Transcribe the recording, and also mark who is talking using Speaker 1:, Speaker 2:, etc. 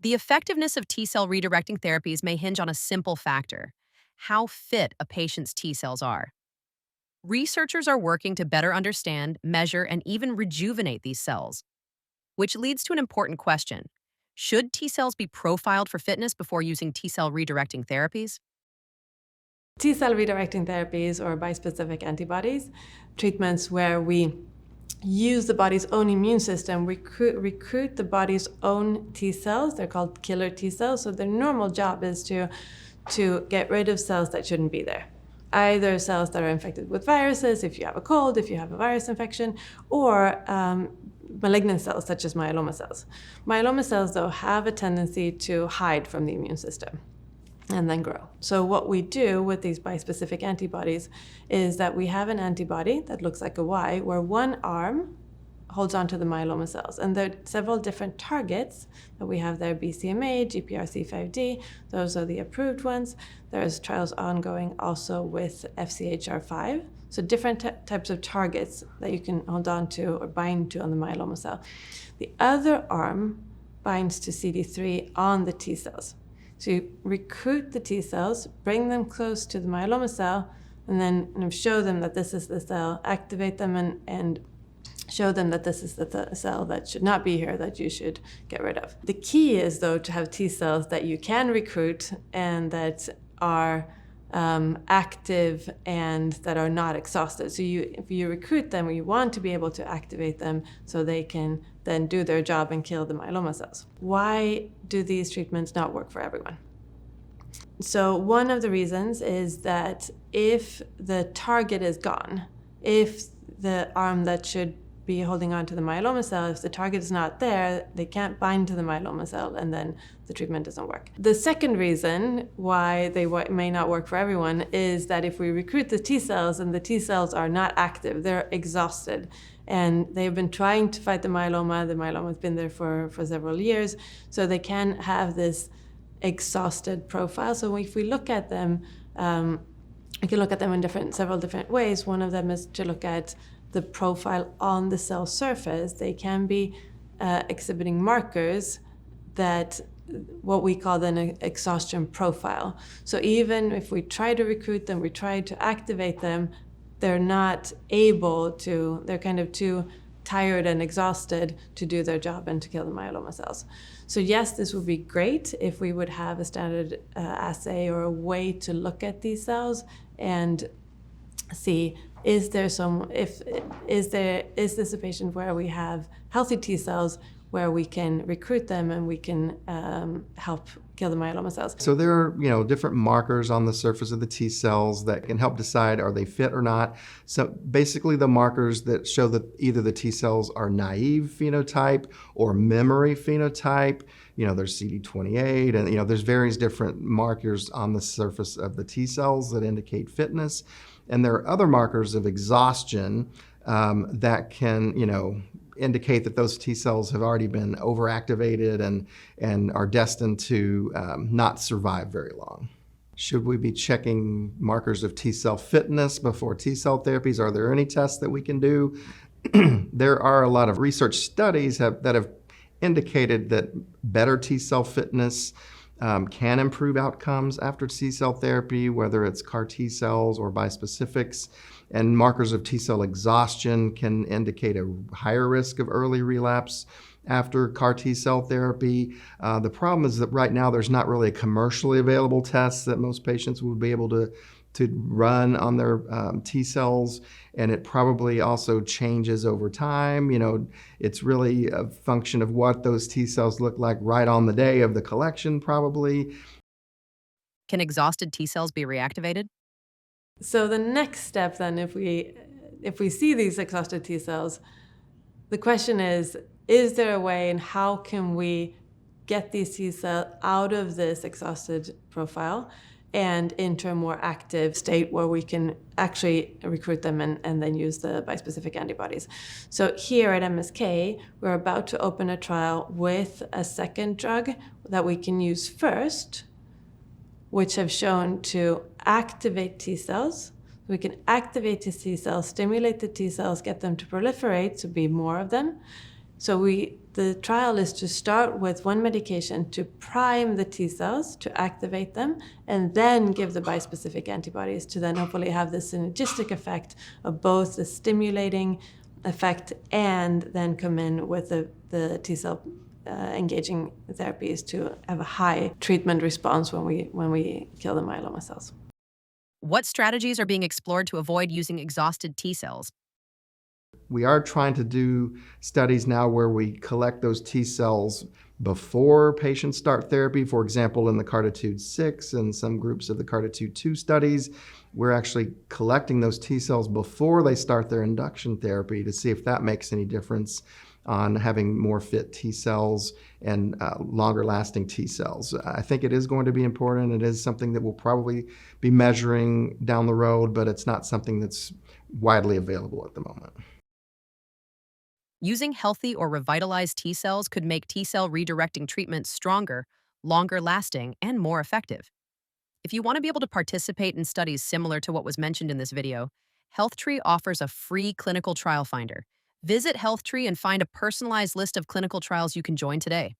Speaker 1: The effectiveness of T-cell redirecting therapies may hinge on a simple factor: how fit a patient's T-cells are. Researchers are working to better understand, measure, and even rejuvenate these cells, which leads to an important question. Should T-cells be profiled for fitness before using T-cell redirecting therapies?
Speaker 2: T-cell redirecting therapies, or bispecific antibodies, treatments where we use the body's own immune system, recruit the body's own T-cells. They're called killer T-cells. So their normal job is to get rid of cells that shouldn't be there. Either cells that are infected with viruses, if you have a cold, if you have a virus infection, or malignant cells such as myeloma cells. Myeloma cells, though, have a tendency to hide from the immune system and then grow. So what we do with these bispecific antibodies is that we have an antibody that looks like a Y, where one arm holds onto the myeloma cells. And there are several different targets that we have there: BCMA, GPRC5D, those are the approved ones. There's trials ongoing also with FCHR5. So different types of targets that you can hold on to or bind to on the myeloma cell. The other arm binds to CD3 on the T cells. So you recruit the T cells, bring them close to the myeloma cell, and then show them that this is the cell, activate them, and show them that this is the cell that should not be here, that you should get rid of. The key is, though, to have T cells that you can recruit and that are active and that are not exhausted. So if you recruit them, you want to be able to activate them so they can then do their job and kill the myeloma cells. Why do these treatments not work for everyone? So one of the reasons is that if the target is gone, if the arm that should be holding on to the myeloma cell, if the target is not there, they can't bind to the myeloma cell, and then the treatment doesn't work. The second reason why they may not work for everyone is that if we recruit the T cells and the T cells are not active, they're exhausted, and they've been trying to fight the myeloma has been there for several years, so they can have this exhausted profile. So if we look at them, we can look at them in several different ways. One of them is to look at the profile on the cell surface. They can be exhibiting markers that what we call an exhaustion profile. So even if we try to recruit them, we try to activate them, they're not able to, they're kind of too tired and exhausted to do their job and to kill the myeloma cells. So yes, this would be great if we would have a standard assay or a way to look at these cells and see, is this a patient where we have healthy T cells where we can recruit them and we can help kill the myeloma cells.
Speaker 3: So there are, different markers on the surface of the T cells that can help decide, are they fit or not. So basically the markers that show that either the T cells are naive phenotype or memory phenotype. There's CD28 and, there's various different markers on the surface of the T cells that indicate fitness. And there are other markers of exhaustion that can, indicate that those T cells have already been overactivated and are destined to not survive very long. Should we be checking markers of T cell fitness before T cell therapies? Are there any tests that we can do? There are a lot of research studies that have indicated that better T cell fitness can improve outcomes after T cell therapy, whether it's CAR T cells or bispecifics. And markers of T cell exhaustion can indicate a higher risk of early relapse after CAR T cell therapy. The problem is that right now there's not really a commercially available test that most patients would be able to run on their T cells, and it probably also changes over time. It's really a function of what those T cells look like right on the day of the collection, probably.
Speaker 1: Can exhausted T cells be reactivated?
Speaker 2: So the next step then, if we see these exhausted T cells, the question is there a way and how can we get these T cells out of this exhausted profile and into a more active state where we can actually recruit them and then use the bispecific antibodies. So here at MSK, we're about to open a trial with a second drug that we can use first, which have shown to activate T cells. We can activate the T cells, stimulate the T cells, get them to proliferate, so be more of them, So the trial is to start with one medication to prime the T cells, to activate them, and then give the bispecific antibodies to then hopefully have the synergistic effect of both the stimulating effect and then come in with the T cell engaging therapies to have a high treatment response when we kill the myeloma cells.
Speaker 1: What strategies are being explored to avoid using exhausted T cells?
Speaker 3: We are trying to do studies now where we collect those T cells before patients start therapy. For example, in the CARTITUDE-6 and some groups of the CARTITUDE-2 studies, we're actually collecting those T cells before they start their induction therapy to see if that makes any difference on having more fit T cells and longer lasting T cells. I think it is going to be important. It is something that we'll probably be measuring down the road, but it's not something that's widely available at the moment.
Speaker 1: Using healthy or revitalized T cells could make T cell redirecting treatments stronger, longer lasting, and more effective. If you want to be able to participate in studies similar to what was mentioned in this video, HealthTree offers a free clinical trial finder. Visit HealthTree and find a personalized list of clinical trials you can join today.